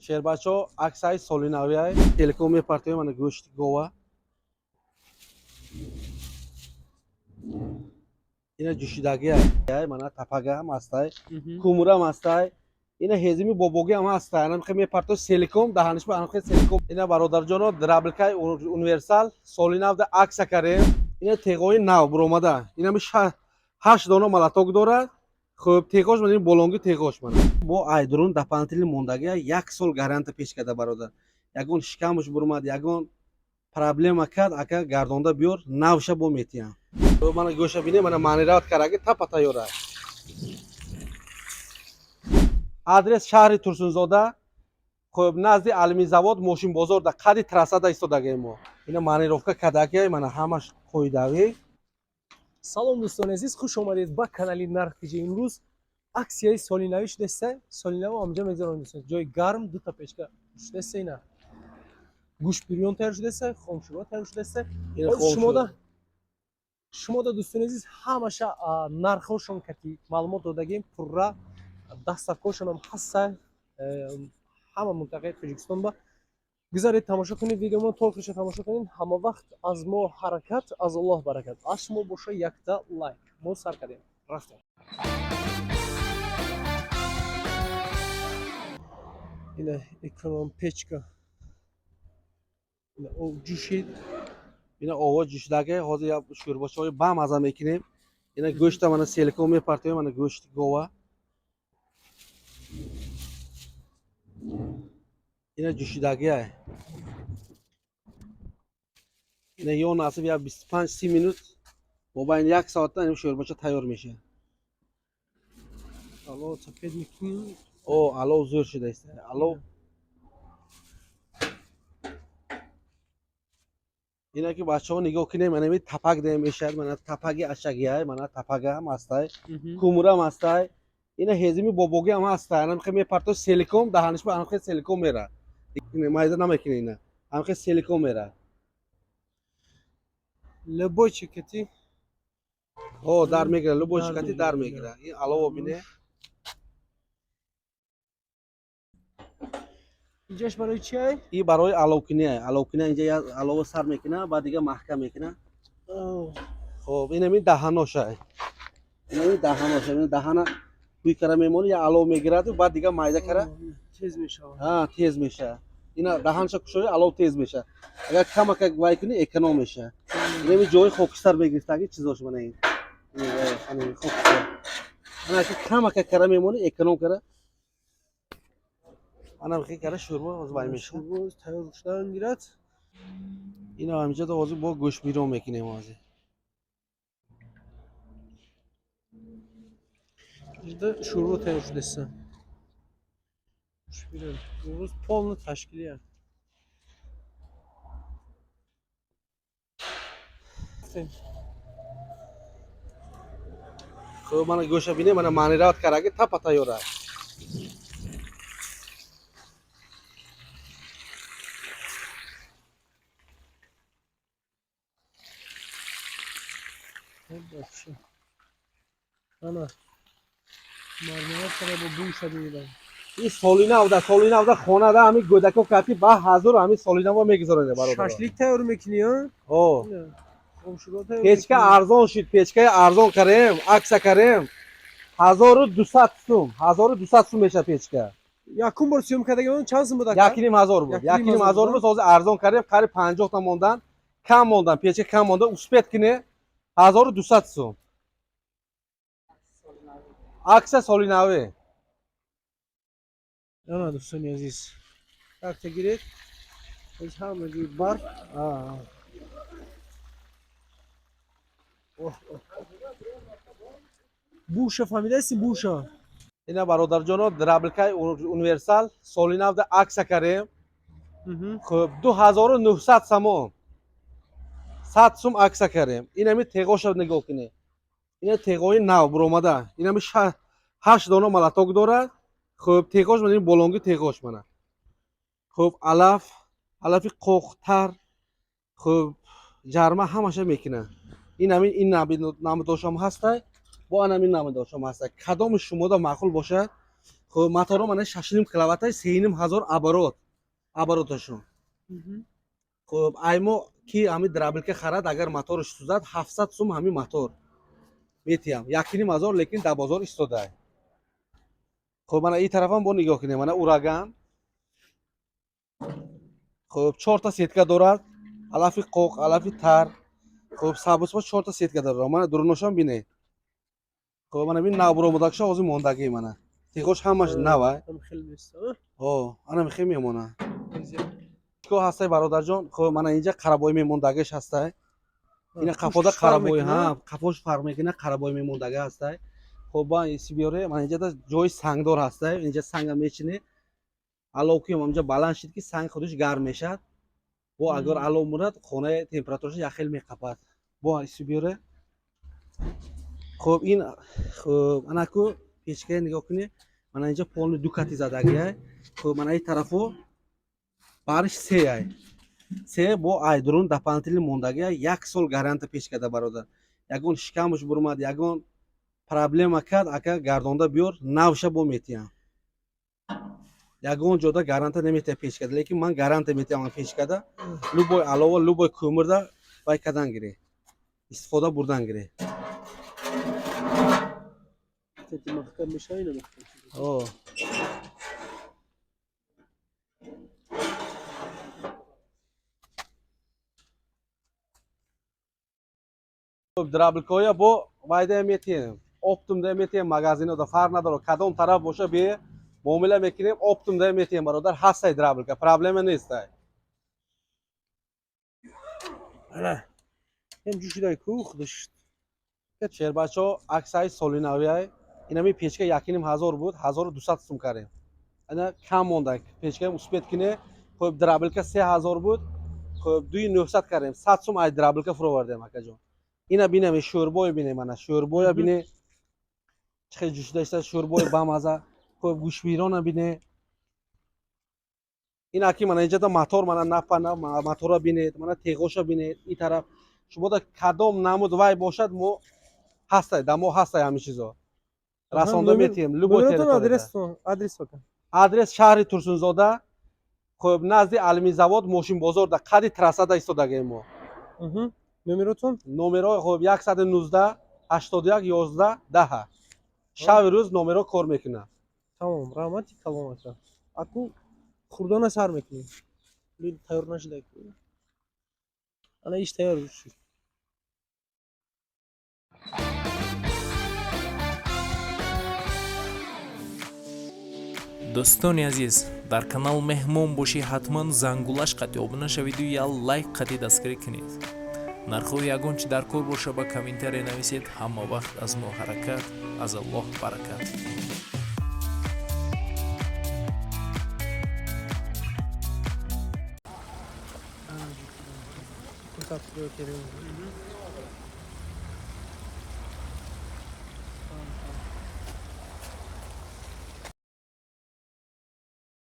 Sherbachcho aksai solinaviy telekom mepartoy mana go'sht gova. Ina jushidagi ay mana tapaga ham astay. Kumura ham astay. Ina hezimi bobogi ham astay. Ana me parto telekom dahanish ba ana telekom. Ina barodarjono drablkay universal solinavda aksa karem. Ina tegoyi nav bromada. Ina mi 8 dona malatok dora. Xo'p, tegosh mana bolongi tegosh mana. Bu aydrun dapantili mondagi 1 sol garantiya peshkada barodar. Yagon shikamush burmad, yagon problema kad aka gardonda biyor navsha bo metiyan. Bu mana go'sha bine mana manirat karagi tapa tayora. Adres shahri Tursunzoda. Xo'p, nazdi almi zavod moshin bozorda qadi trassada istodagim mo. Ina manirovka kadagi mana hamash qo'ydavi. Salom do'ston aziz, xush omaded ba kanali Narx Dj. Imroz aksiyayi solinavi shudesta. Solinavi amja megzaron do'ston. Joy garm du ta pechka shudesta ina. Gush biryon tayyor shudesta, xomshuro tayyor shudesta. Шумода дӯстони азиз ҳамаша нархошон кати маълумот додагем пурра дастархоншонам ҳаста ҳама минтақаи Тоҷикистон ба гузаред тамошо кунед, видеомо то охириша тамошо кунед. Ҳама вақт аз мо ҳаракат, аз Аллоҳ баракат. Аз шумо боша якта лайк. Мо сар кардем. Рафтем. Ина эконом печка. Ина об ҷӯшид. Ина оvoz juşdagi hozir sho'rbachoy bam azam ekinib. Ina go'shtda mana telekom mepartoy mana go'sht gova. Ina juşdagi ay. Ina yon asib ya 25-30 minut mobayn 1 soatda ham sho'rbacha tayyor میشه. Алло, сапед мекунем. O alov zo'r shudaysa. Alov. Ina ki bachao nigoh kine mana mi tapak de meshad mana tapagi ashagiyay mana tapaga ham astay. Kumura ham astay. Ina hezimi bobogi ham astay. Ana me parto telekom dahanish ba ana telekom mera. Ina mayda namekine ina. Ana telekom mera. Любой чекати. O dar megira, любой chikati dar megira. In alov bine. Инҷаш барои чи ай? I baroy alov kine. Alov kine inja ya alov sar mekina, ba'd diga mahkam mekina. Xo'p, ina mi dahanoshay. Ina mi dahanoshay. Ina dahana توی کره میمونه یا علو میگیرد و بعد دیگه مایده کره تیز میشه. تیز میشه. اینا دهانش کشوری علو تیز میشه. اگر کم که وای کنی اکنوم میشه. اینمی جای خاکستر بگیرید تا که چیزاش منه این. این خاکستر. انا که کم که کره میمونه اکنوم کره. انا میخوام کره شوربه از وای میشه. شوربه تیار شدن میگیرد. اینا همینجا دوازی با گوشت بیرون میکنیم واسه. Burada şurba tayyor shudesta. Shpirel. Imroz polni tashkiliya. خب من گوشه بینه من مانیرات کرده تا پتا یوره. Bachcha. Ana. Marmara sara bo bush adidam. این سولیناودا خونه ده همین گودکو کتی با حضور همین سولیناوا میگذارنه برادر. Shashlik tayyor mekini ha? او. Xomshuro tayyor. پیچکه ارزان شد، پیچکه ارزان کردیم، عکس کردیم. 1200 سوم، 1200 سوم میشه پیچکه. Yakun bor siyom kadagim chand so'm bo'da? 1,500 بود. 1,500 بود از ارزان کردیم، قریب 50 تا موندن. کم موندن، پیچکه کم مونده. اوسپت کنه 1200 سوم. عکس سولیناوی. Ana do'stoni aziz. Takta giret. Biz hammaga bar. Busha familyasi Busha. اینا برادرجانو درابلکای universal سولیناودا عکس کردیم. خب 2900 سوم. 100 سوم عکس کردیم. اینا می تگوش نگاه کنه. اینا تگوی نو بروماده. اینا می 8 دانه ملاتوک داره. خب تگوش من این بولونگی تگوش منه. خب علف قوختر. خب جرمه همشه میکنه. این نام داشتم هسته. با این نام داشتم هسته. کدام شما دا معقول باشه خب موتور من 6.5 کیلووات 3,500 обороташон. خب аймо ки ҳами драбилка харад агар моторш сӯзад 700 сум ҳами мотор метиям 1,500 лекин дар бозор истодай. خب мана ин тарафам бо нигоҳ кунем мана ураган. خب 4 та сетка дорад алафи қоқ алафи тар. خب сабусба 4 та сетка дорад мана дурношам бинед. خب мана бин нав буромадакша ҳозир мондаги мана тиғош ҳамаш навай ана михе мемона ко ҳастай бародарҷон. خب мана инҷа қарабой мемондагиш ҳастай ина қафода қарабой қафош фарқ мекуна қарабой мемондага ҳастай. خب ба иси биёре мана инҷа да ҷои сангдор ҳастай инҷа санга мечини алов ки инҷа баланд шид ки санг худаш гарм мешад бо агар алов мурад хонаи температураш яхел меқапад бо иси биёре. خب ин анаку печкаи нигоҳ кунӣ мана инҷа полни дукати задагиай. خب мана ин тарафо бариш сеай се бо айдрон дапантили мондагиай 1 сол гаранта печкада бародар. ягон шикамаш бурмад ягон проблема кард ака гардонда биёр навша бо метиям ягон ҷода гаранта неметия печкада лекин ман гаранта метиям печкада любой алова любой кӯмирда вай кадан гирӣ истифода бурдан гирӣ. драбилкоя бо вайда метием оптумда метием магазинода фарқ надорад кадом тараф боша бе муомила мекунем оптумда метием бародар ҳастай драбилка проблема нестай. шербачо аксай солинавиай инами печка 1,500 буд 1200 сум карем ана кам монда печка успет кине. خب драбилка 3000 буд خب 2900 карем 100 сум ай драбилка фуровардем акаҷон. ина бинем шӯрбой бинем мана шӯрбоя бине чахе ҷушдаиста шӯрбои бамаза. خب гӯшбирона бине ина ки мана инҷа да мотор мана напана мотора бинед мана теғоша бинед ин тараф шумо да кадом намуд вай бошад мо ҳастай да мо ҳастай ҳамин чизо расонда метием любой адрес шаҳри турсунзода. خب назди алимизавод мошинбозор да қади трасада истодагем мо. номеротон номеро خب 119 81 11 10 шави рӯз номеро кор мекунад. тамом раҳмати каломатра аку хурдона сар мекунем тайёр нашуда ана иш тайёр шуд. дӯстони азиз дар канал меҳмон бошӣ ҳатман зангулаш қати обуна шавиду я лайк қати дастгирӣ кунед. нархҳои ягон чи дар кор боша ба комментаре нависед. ҳама вақт аз мо ҳаракат аз аллоҳ баракат. Contato que eu queria.